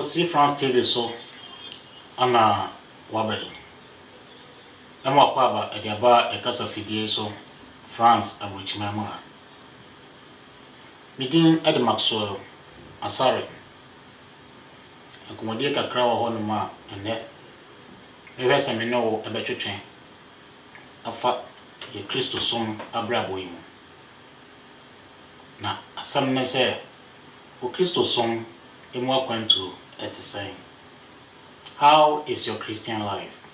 for see France TV so ana wabai emo akwa ba ediaba ekasa fidie so France abuchimama ha midin Ed Maxwell Asare akomodie kakra wo ho no ma ene ehwese me no ebetwetwen afa ye Kristo som abrabo yi na asam ne se o Kristo som emu akwantu etisay. How is your Christian life?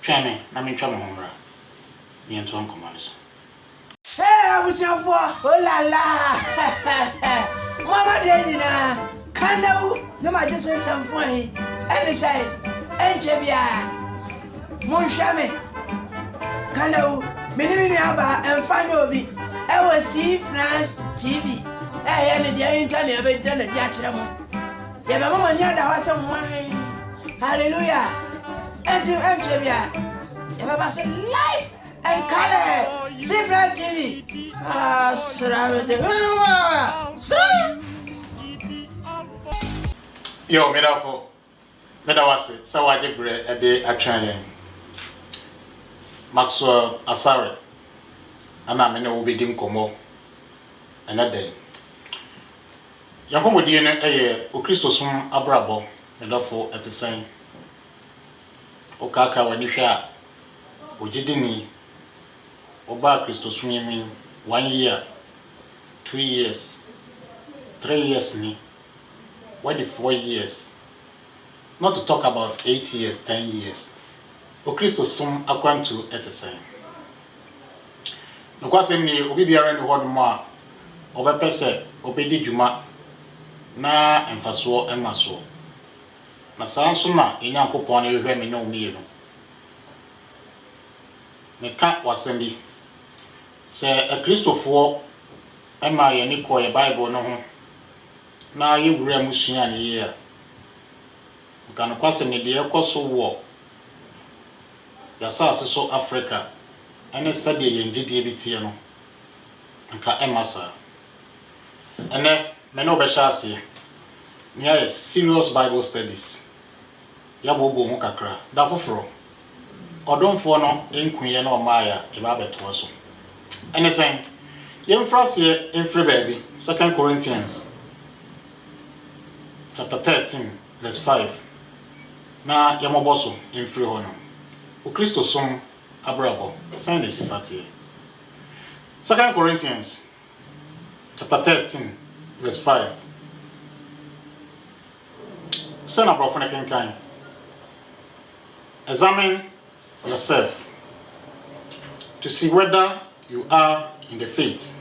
Twame na me twame homra me ento ankomane so. Hey, abusiafo, oh la la. Mama de nyina, kanawu na ma je so samfo hi. Ene sai, enche bia. Monhwame. Kanawu, mini aba emfa na obi. E wo see France TV. Eh ye ne dia internet be dia na dia kire mo. Ye be mama nya da ho asem wan. Hallelujah. Enche bia. Ye be ba so live and color. See France TV. Yo, medawase sawaje bre ede atwan yen. Maxwell Asare. Ana me ne wo bedi nkomo. Ana dey. Yankomodie ne eye o Kristo som abrabo medafo etesen. O kaka wani hwe a ogidini Oba Kristo sumi 1 year, 2 years, 3 years ni. What the 4 years? Not to talk about 8 years, 10 years. O Kristo sum akwantu etesen. No kwasem ni obi biara ni hodmo a obepese obedi dwuma na emfaso emaso. Na sanso na enyankopon ne hwehwe me na omiye no. Meka wasem bi se a Christopher ema ye ni ko ye Bible no ho na ye wura musua ne ye a nka no kwase ne de ekoso wo ya saase so Africa ene sade ye ngidie bitie no nka emasa ene me no be shase ni a serious Bible studies ya bobo ho kakra da foforo odomfo no enkuye na omaya e ba beto so ene sen yemfrase enfre baby 2 Corinthians chapter 13 verse 5 na yamoboso enfre hono o Kristo som abrabo sen de sifati 2 Corinthians chapter 13 verse 5 sen abrofo ne kenkan examine yourself to see whether you are in the faith.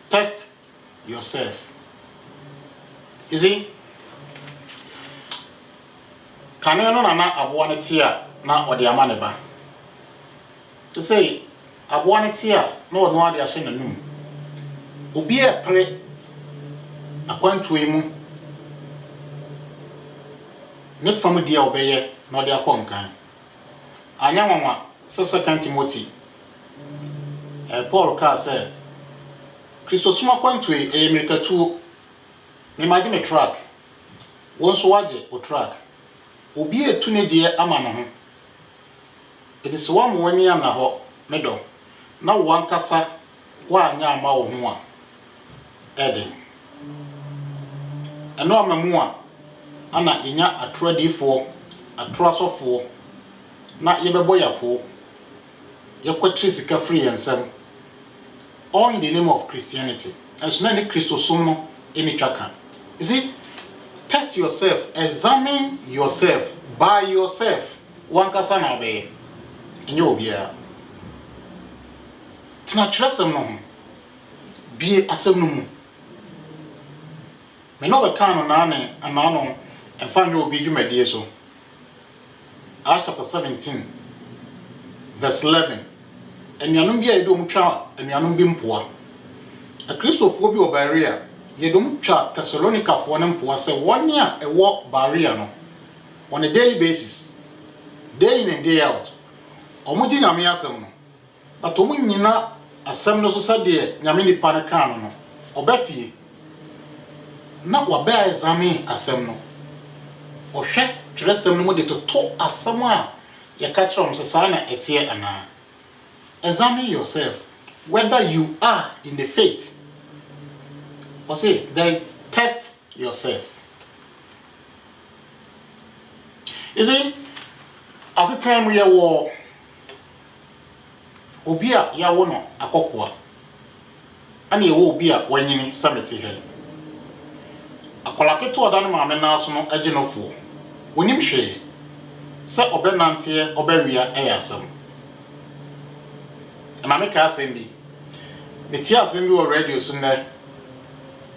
Test yourself. You see, kaneno na aboa ne tia na ode amane ba. To say aboa ne tia na ono ade ahye nanum. Obi e pre akwantu emu. Ne fam dia obeye na ode akonkan. Anya nwanwa 2 Timothy Paul ka say Kristo suma kwantu America tu me maji me track wonso waje o track obi etu ne de ama no ho it is one wani ana ho medo na wankasa wa anya ama wo ho a eden eno amamu a ana enya atradifo atrasofo na yebebo yapo yekwatri sika free ensem all in the name of Christianity and so na ni Kristo som no eni twaka. You see, test yourself, examine yourself by yourself wankasa na be enye obia tina trasem no bi asem no mu me no be kan na ne anano emfa nye obi dwumadie so Acts chapter 17 verse 11 enuanum bia edom twa enuanum bi mpoa a Christopher bi obaria yedom twa Thessalonica fo ne mpoa se woni a ewo barrier no on a daily basis day in and day out omuji nyame asem no atomu nyina asem no so sade nyame nipa ne kan no obafie na waba examine asɛm no ohwɛ twerɛsɛm no mu de toto asɛm a yɛka kyerɛ wɔn sɛ saa na ɛteɛ anaa. Examine yourself whether you are in the faith. Or say, then test yourself. You see, as a time we are war, Obia ya wono akokwa. Ani ye wo obia wanyini samete he. Akola keto oda no maame na so no age no fo. Onim hwe. Se obenante obawia eyasem. Maame ka asem bi. Meti asem bi wo radio so na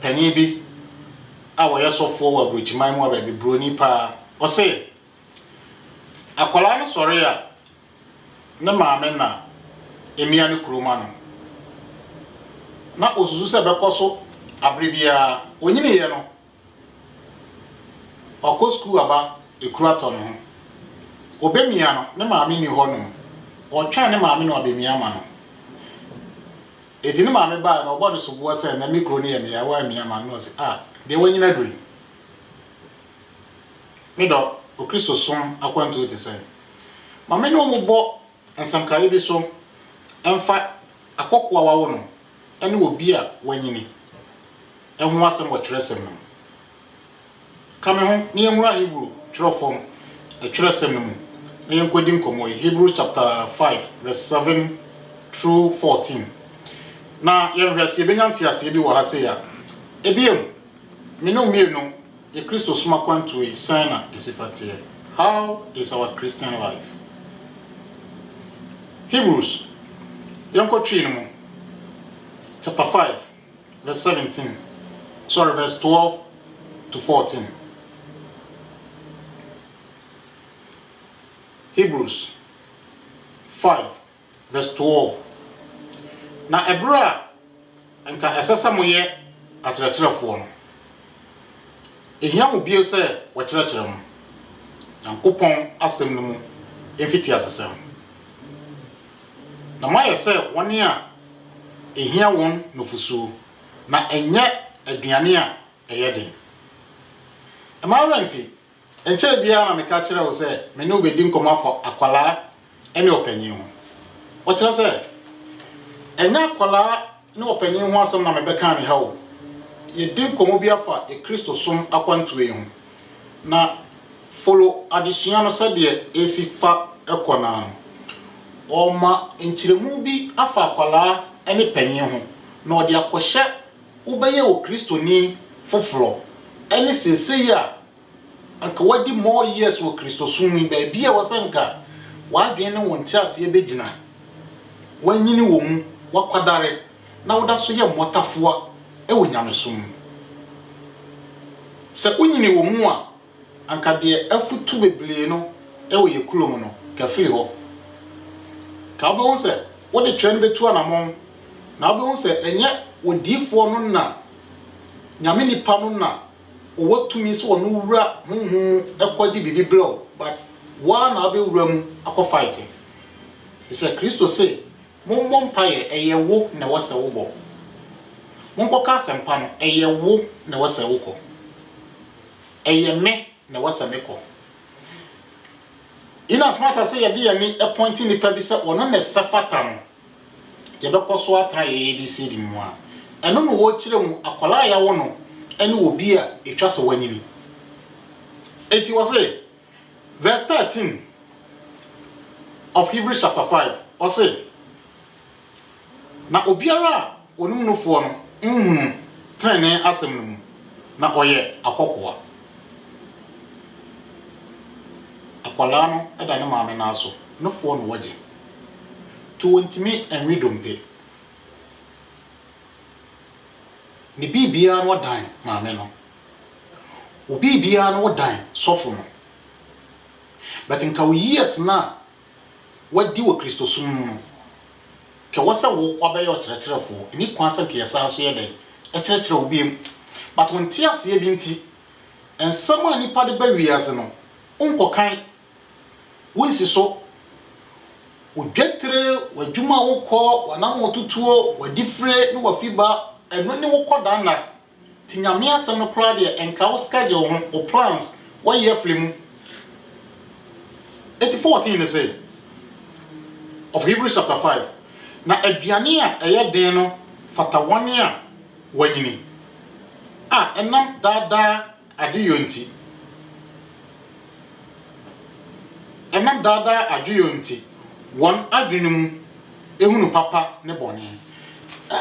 panyi bi a wo yesofo wo abrochiman mu ababi broni pa. O se akola no sori a na maame na emia ne kuroma no na osusu se bekoso abrebia onyine ye no okọ school aba ekurato no obemia no ne maame ni ho no otwa ne maame no obemia ma no eti ne maame ba na obo ne so bo se na mikro ne ye me ya wa mia ma no se de wanyina duri me do o Kristo som akwanto te se maame no mo bo ansankaye bi so emfa akokwa wawo no ene obi a wanyini ehun asem wo twerɛsɛm no kame ho ne yɛnwura Hebrew twerɛfom twerɛsɛm no mu na yɛnkodi nkomo Hebrew chapter 5 verse 7 through 14 na yɛnhwɛ se benya ntiase bi wɔ ha se ya ebiem me no mienu ye Kristo soma kwanto e sana esifatie. How is our Christian life? Hebrews chapter 5 verse 17 verse 12 to 14. Hebrews 5 verse 12. Na ebra enka esesa moye akyerɛkyerɛfo no ehia mo bio sɛ wɔkyerɛkyerɛ mo Yankopɔn asɛm no mu emfiti asesɛm na mayɛ sɛ wɔne a ehia wɔn nofusuo na ɛnyɛ aduane a ɛyɛ den. Ɛmawra mfi enkyɛ bia na meka kyerɛ wo sɛ me ne obedi nkɔmɔ afɔ akwalaa ɛne ɔpanyin ho. Wɔkyerɛ sɛ ɛnyɛ akwalaa ne ɔpanyin ho asɛm na mebɛka ne ha wo. Yɛdi nkɔmɔ bi afa Kristo som akwantoe ho na follow adesua no sɛ deɛ esi fa ɛkɔ na Oma enchiremu bi afa akwalaa ene panyin ho na odi akɔhyɛ wobɛyɛ o Kristoni foforo ene sesei a anka wadi more years wo Kristo sumi ba bia wasanka wadwen ne wonti ase ebegina wanyini wo mu wakwadare na woda so ye motafoa ewo nyamesom se unyini wo mu a anka de afutu beble no ewo ye kulom no ka firi ho ka obo se wo de twɛn betu anamon na obo se enye odifo no na nyame nipa no na owotumi se wo no wura ekwaji bibibrɛ but wa na be wura mu akɔ fighting ise Kristo se mommɔ mpaye eye wo na wase wo bɔ monkɔ ka asempa no eye wo na wase wo kɔ eye me na wase me kɔ. In as much as say yɛ ni appointing nipa bi sɛ ɔno na sefata no yɛbɛkɔ so atra yɛ ABC di mu a ɛno no wɔ kyerɛ mu akwala ya wɔ no ɛne obi a etwa sɛ wanyini. Eti wɔ say verse 13 of Hebrews chapter 5 wɔ say na obiara a onum no fo no nhunu trene asɛm no mu na ɔyɛ akɔkoa. Akwala no eda ne maame na so no fo no waje to wontimi enwi dompe ni bibia no dan maame no obi bia no dan sofo no but nka wo years na wadi wo Kristo sum no ke wasa wo kwabɛyɛ ɔkyerɛkyerɛfo ni kwansa ke yɛsa so yɛ den ɛkyerɛkyerɛ wo biem but wonti ase bi nti ensɛm a nipa de ba wiase no onkɔkan wonsi so odwetre wadwuma wokɔ wanam wotutuo wadifre ne wafiba eno ne wokɔ dana Tinyame asem no kora de enka wo schedule ho o plans what year flemu 14 they say of Hebrews chapter 5 na aduane a eye den no fata wone a wanyini enam dada adeyo nti enam dada adeyo nti won adwenum ehunu papa ne bone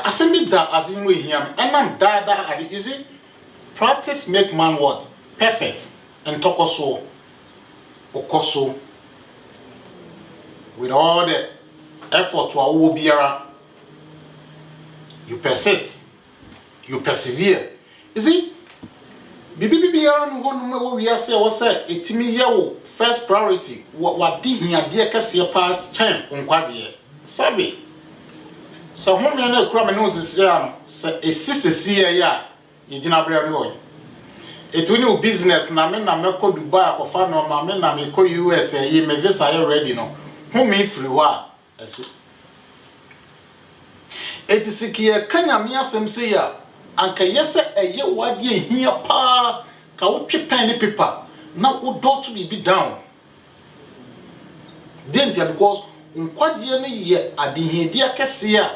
asem da azin we hiam enam dada ade you see practice make man what perfect and tokoso okoso with all the effort to awo biara you persist you persevere you see bibi biara no ho we say wo say etimi ye wo first priority what di hiade kase pa chen nkwade sabi so ho me na kura me no sisi ya se esisisi ya ye gina bra no yo etuni o business na me ko Dubai akofa no ma me na me ko US ye me visa ye ready no ho me free wa ese etisikie kanyame asem se ya anka yese eye wade ehia pa ka wo twe ni paper na wo dot be down dentia because nkwade no ye adehedi akese a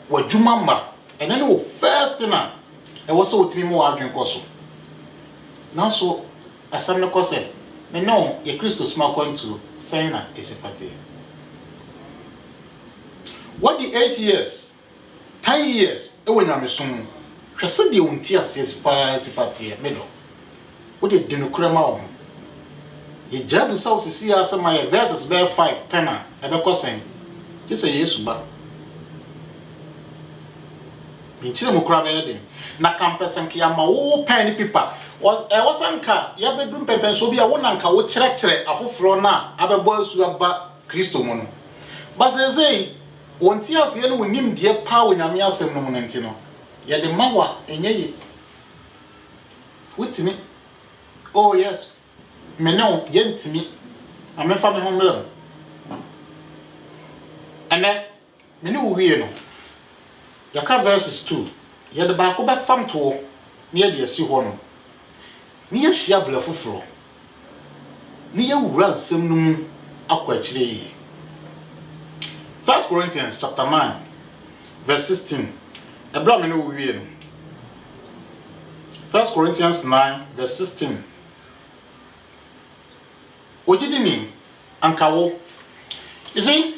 wadwuma ma ene no first na e wo se otimi mo adwen koso na so asam ne kose me no ye Christo sma kwantu sena esifate what the 8 years 10 years e wonya mesom hwese de wonti ase pa sifate me do wo de denokura ma wo ye jadu sa osisi asema ye verses be 5 10 e be kosen je se Yesu ba nchire mo kura be de na campus nke ya ma wo pen paper was anka ya bedum pepen so bia wo nanka wo kire afoforo na abebo asu aba Kristo mu no basezei wonti ase ye no wonim de pa wonyame asem no mu nti no ye de mawa enye wutimi oh yes me no ye ntimi amefa me homlem ene me ni wo wie no yaka verses 2 ye de ba ko be fam to ne ye de asi ho no ni ye hia bla foforo ni ye wura nsem no mu akwakire yi 1 Corinthians chapter 9 verse 16 ebra me no wo wie no 1 Corinthians 9 verse 16 ojidini ankawo you see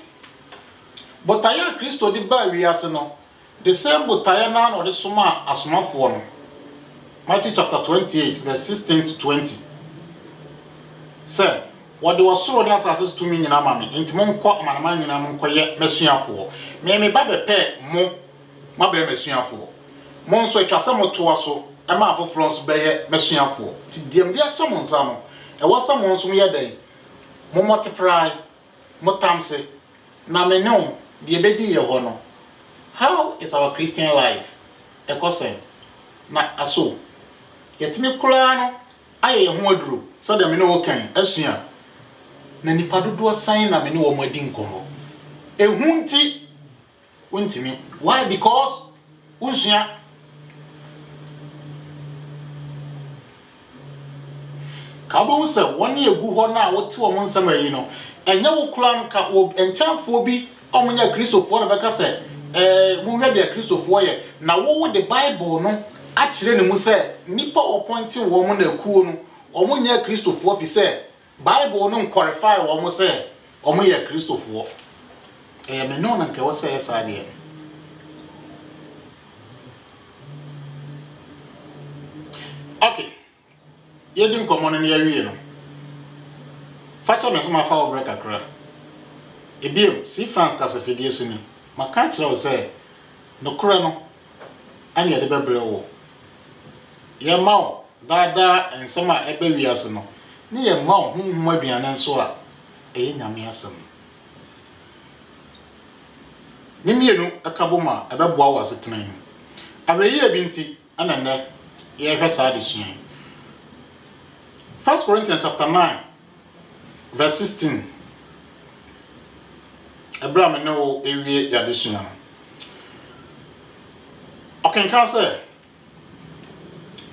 botaya Kristo di ba wiase no the same botaya na no de soma asomafo no Matthew chapter 28 verse 16 to 20 say what the wasoro ni asase to me nyina ma me ntimo nkọ amanama nyina mo nkọye mesuafo me ba bepe mo ma be mesuafo mo nso atwase mo to aso e ma afoforo nso be ye mesuafo ti dem dia hye mo nsa no e wasa mo nso ye dan mo multiply mo tamse na me no de ebedi ye ho no how is our Christian life e kosen na aso yetimi kura no aye ho aduro so de me no wo kan asua na nipa dodo asan na me ne wo madi nkomo ehunti wontimi why because unsua kabo se woni egu ho na wote wo nsam ayi no enya wo kura no ka wo enchanfo bi omunya Kristofo na beka se mu hwe de Kristofo ye na wo de Bible no akire ne mu se nipa opointi wo mu na akuo no omunya Kristofo fi se Bible no qualify wo mo se omo ye Kristofo me no na nke wo se yesa de okay yedin komono ne yawie no facha me so ma fa obra kakra ebiem si France kasafedie so ni maka kire wo se no kura no ani ade bebre wo ye mawo dada ensema ebe wiase no ni ye mawo hunhum aduane nso a eye nyame asem ni mienu akaboma ebeboa wo asetenan aweye binti anane ye hwesa de sua 1 Corinthians chapter 9 verse 16 Abraham no ewie yadesua okenka say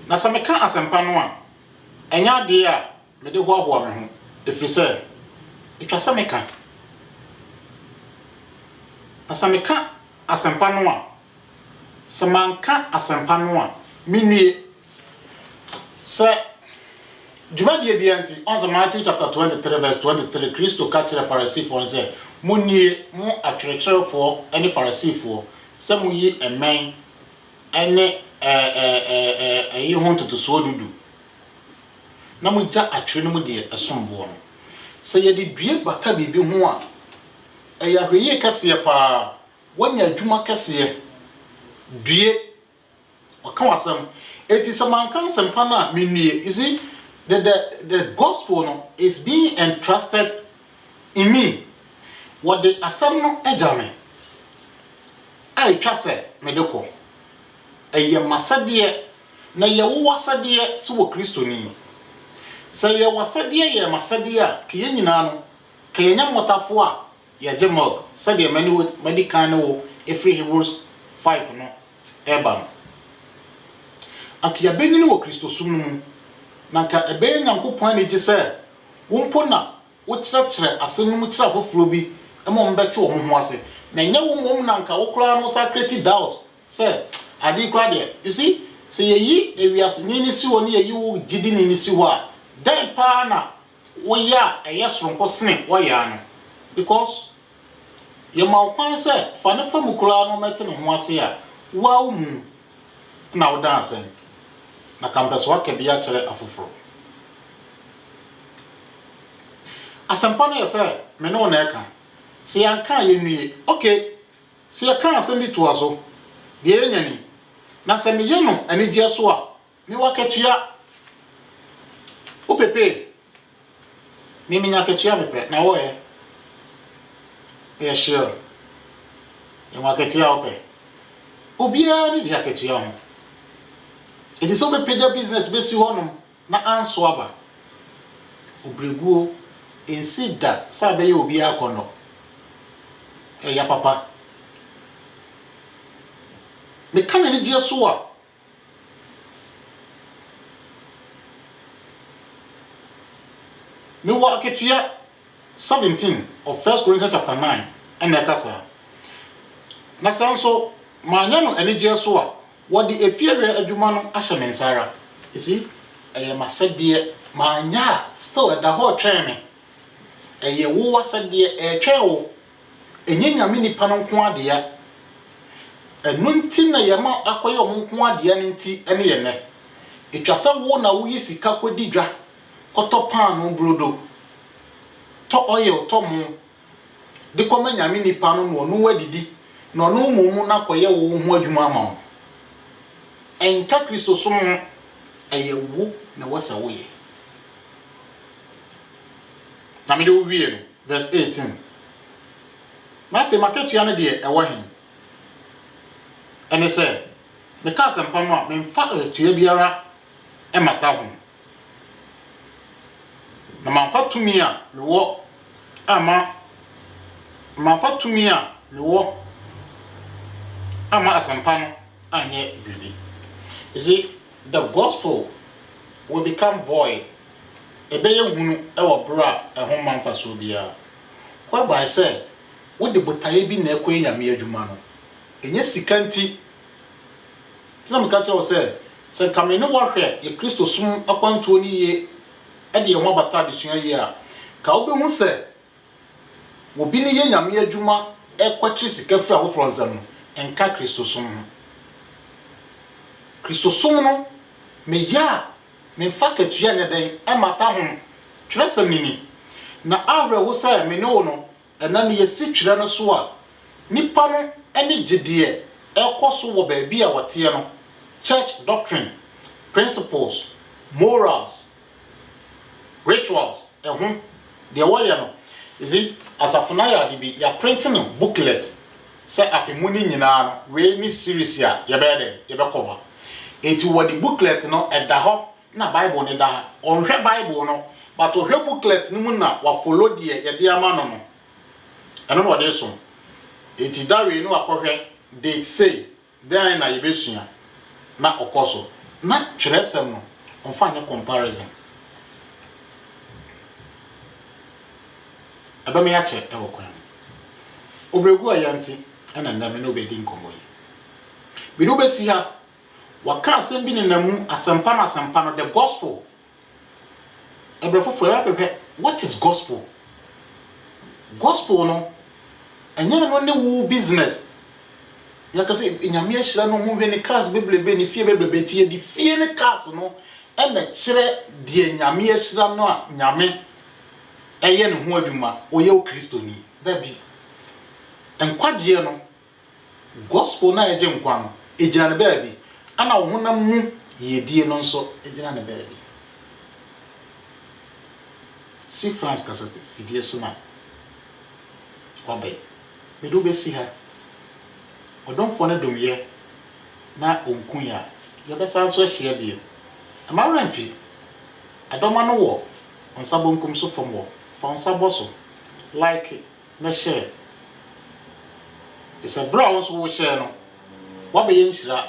na sɛ meka asɛmpa no a ɛnya ade a mede hoahoa me ho ɛfiri sɛ etwa sɛ meka na sɛ meka asɛmpa no a sɛ manka asɛmpa no a menue sɛ dwumadie bia nti on the Matthew chapter 23 verse 23 Kristo ka kyerɛ Farisifo sɛ monnie mo atwerɛkyerɛfoɔ ɛne Farisifo sɛ moyi ɛmɛn ɛne ɛyi ho ntotosoɔ dudu na mogya atwerɛ no mu deɛ ɛsomboɔ no sɛ yɛde due baka biribi ho a ɛyɛ ahwɛyie kɛseɛ paa wanya adwuma kɛseɛ due ɔka wasɛm eti sɛ manka asɛmpa no a menue. You see, the gospel no is being entrusted in me. What the asɛm no agya me a etwa sɛ mede kɔ ɛyɛ masadeɛ na yɛwo wasadeɛ sɛ wɔ Kristo ni sɛ yɛ wasadeɛ yɛ masadeɛ a kɛyɛ nyinaa no kɛyɛ nya mɔtafo a yɛgye milk sɛdeɛ medical no wɔ ɛfiri Hebrews 5 no ɛba no akya benyini wɔ Kristo sum no mu na ka ɛbɛyɛ Nyankopɔn ne gye sɛ wompo na wokyerɛkyerɛ asɛm no mu kyerɛ afoforo bi ɛmɔ mbɛte wɔ ho ase na nyɛ wo mom na nka wo kora no sa create doubt sɛ ade kora deɛ. You see, sɛ yɛyi ewiase ni si wɔ ne yɛyi wo gidi ni si hɔ a dan paa na woyɛ a ɛyɛ soronko sene wɔyɛ ano because yɛma kwan sɛ fa ne fa mu kora no mɛte ne ho ase a wo mu na wo dan asɛn na campus waka bi akyerɛ afoforo asɛmpa no yɛ sɛ me ne wo na ɛka sɛ yɛnka yɛnwie okay sɛ yɛka asɛm bi toa so deɛ yɛnyani na sɛ meyɛ no anigye so a me wakatua wo pepe me menya katua pepe na wo yɛ sure yɛ wakatua wo pɛ obiara ne gye akatua ho. It is so be pay business besi honum na anso aba obreguo ensi da sa be ye obi akono ya papa me kan ne gye so a me wa aketua 17 of 1 Corinthians chapter 9 and ekasa na sanso manya no ene gye so a what the efiewe adwuma no ahye me nsara. You see, masade manya still at the whole train me wo wasade twa wo enye nyame nipa no nko ade ya enu nti na yema akoye omo nko ade ya nti ene ye ne etwa se wo na wo yisika kodi dwa koto pan no brodo to oil to mo de koma nyame nipa no no wadidi no no mu na koye wo ho adwuma ama wo enka Kristo som ayewu na wasa woye na me de wo wie no verse 18 na fe maketua no de ewo hen ene se me ka sempa no a me mfa atua biara e mata ho na manfa tumi a me wo ama manfa tumi a me wo ama asempa no anye bibi. You see, the gospel will become void. Ebeye hunu ewo bra ehon manfa so bia. Whereby say, wo de botaye bi na ekwe nyame adwuma no. Enye sikanti. Tina me ka che wo se kamene wo hwe ye Kristo sum akwanto ni ye e de mo bata de sua ye a ka wo be hu se wo bi ni ye nyame adwuma ekwatri sika fra wo fronzam enka Kristo sum. Kristo som no me ya me fa katua ne den e mata ho tweresa mini na awre wo say me ne wo no ena no yesi twere no so a nipa no ene gidie ekoso wo ba bia wote no church doctrine principles morals rituals ehun de wo ye no isi asafuna ya de bi ya printing booklet say afimuni nyina no we ni series ya ye be de ye be cover eti wo the booklet no eda ho na Bible ne da onhwe Bible no but ohwe booklet no mu na wa follow de ye de ama no no eno no de so eti da we no akohwe date say then na ye besua na okoso na twerɛsɛm no ɔmfa nyɛ comparison ɛbɛmɛ yɛakyɛ ɛwɔ kwan obregu a yɛnti ɛna nnɛme no obɛdi nkɔmmɔ yi bidi wobɛsi ha waka asɛm bi ne namu asɛmpa no the gospel ɛbrɛ foforɔ ɛbɛpɛ what is gospel no ɛnyɛ no ne wo business yɛka sɛ nyame ahyira no ho hwɛ ne cars bebrebe ne fie bebrebe tie di fie ne cars no ɛna kyerɛ deɛ nyame ahyira no a nyame ɛyɛ ne ho adwuma ɔyɛ wo kristoni da bi nkwagyeɛ no gospel na yɛgye nkwa no ɛgyina ne baabi ana wo honam mu yɛdie no nso ɛgyina ne baabi si France kasa fidie so na wabɛn mede wobɛsi ha ɔdɔmfoɔ no domyɛ na ɔnku ya yɛbɛsa nso ahyia bio amawura mfi adɔma no wɔ nsa bonkum so fam wɔ fa nsa bɔ so like na share isa bra wo so wo share no wabɛyɛ nhyira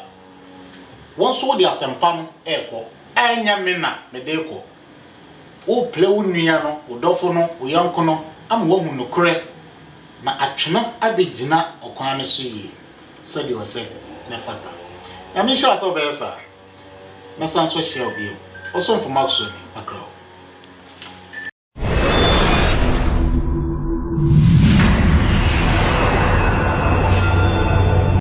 wɔn so de asɛmpa no ɛkɔ anya me na me de kɔ wo ple wo nua no wo dɔfo no wo yanko no ama wo hu nokore na atwena abegyina ɔkwan no so yie sɛdeɛ wɔsɛ ne fata na me hyɛ asɛ ɔbɛyɛ saa na san so hyɛ obiem ɔsɔmfo Maxwell Akra